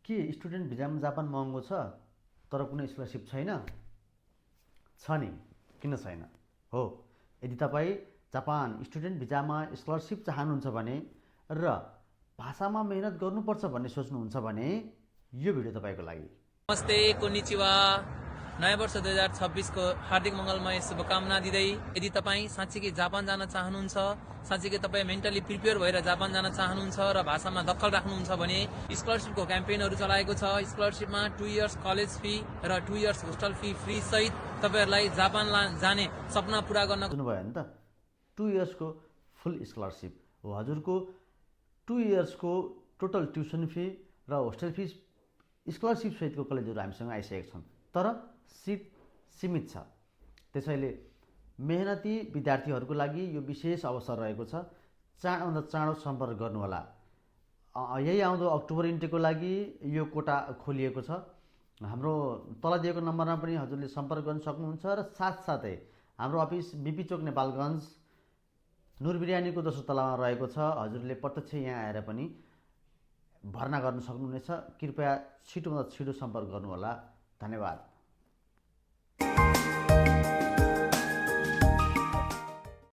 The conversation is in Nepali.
के स्टुडेन्ट भिजामा जापान महँगो छ तर कुनै स्कलरसिप छैन? छ नि, किन छैन? हो, यदि तपाईँ जापान स्टुडेन्ट भिजामा स्कलरसिप चाहनुहुन्छ भने र भाषामा मेहनत गर्नुपर्छ भन्ने सोच्नुहुन्छ भने यो भिडियो तपाईँको लागि। नमस्ते, कोनिचिवा। नयाँ वर्ष 2026 को हार्दिक मङ्गलमय शुभकामना दिँदै यदि तपाईँ साँच्चीकै जापान जान चाहनुहुन्छ, साँच्चीकै तपाईँ मेन्टली प्रिपेयर भएर जापान जान चाहनुहुन्छ र भाषामा दखल राख्नुहुन्छ भने स्कलरसिपको क्याम्पेनहरू चलाएको छ। स्कलरसिपमा 2 इयर्स कलेज फी र 2 इयर्स होस्टल फी फ्री सहित तपाईँहरूलाई जापान जाने सपना पुरा गर्न सुन्नुभयो नि त? 2 इयर्सको फुल स्कलरसिप हो। हजुरको 2 इयर्सको टोटल ट्युसन फी र होस्टेल फिस स्कलरसिप सहितको कलेजहरू हामीसँग आइसकेका छन्, तर सिट सीमित छ। त्यसैले मेहनती विद्यार्थीहरूको लागि यो विशेष अवसर रहेको छ। चाँडोभन्दा चाँडो सम्पर्क गर्नुहोला। यही आउँदो अक्टोबर इन्टेकको लागि यो कोटा खोलिएको छ। हाम्रो तल दिएको नम्बरमा पनि हजुरले सम्पर्क गर्न सक्नुहुन्छ र साथसाथै हाम्रो अफिस बिपी चोक नेपालगञ्ज नुर बिरयानीको दोस्रो तलामा रहेको छ। हजुरले प्रत्यक्ष यहाँ आएर पनि भर्ना गर्न सक्नुहुनेछ। कृपया छिटोभन्दा छिटो सम्पर्क गर्नुहोला। धन्यवाद।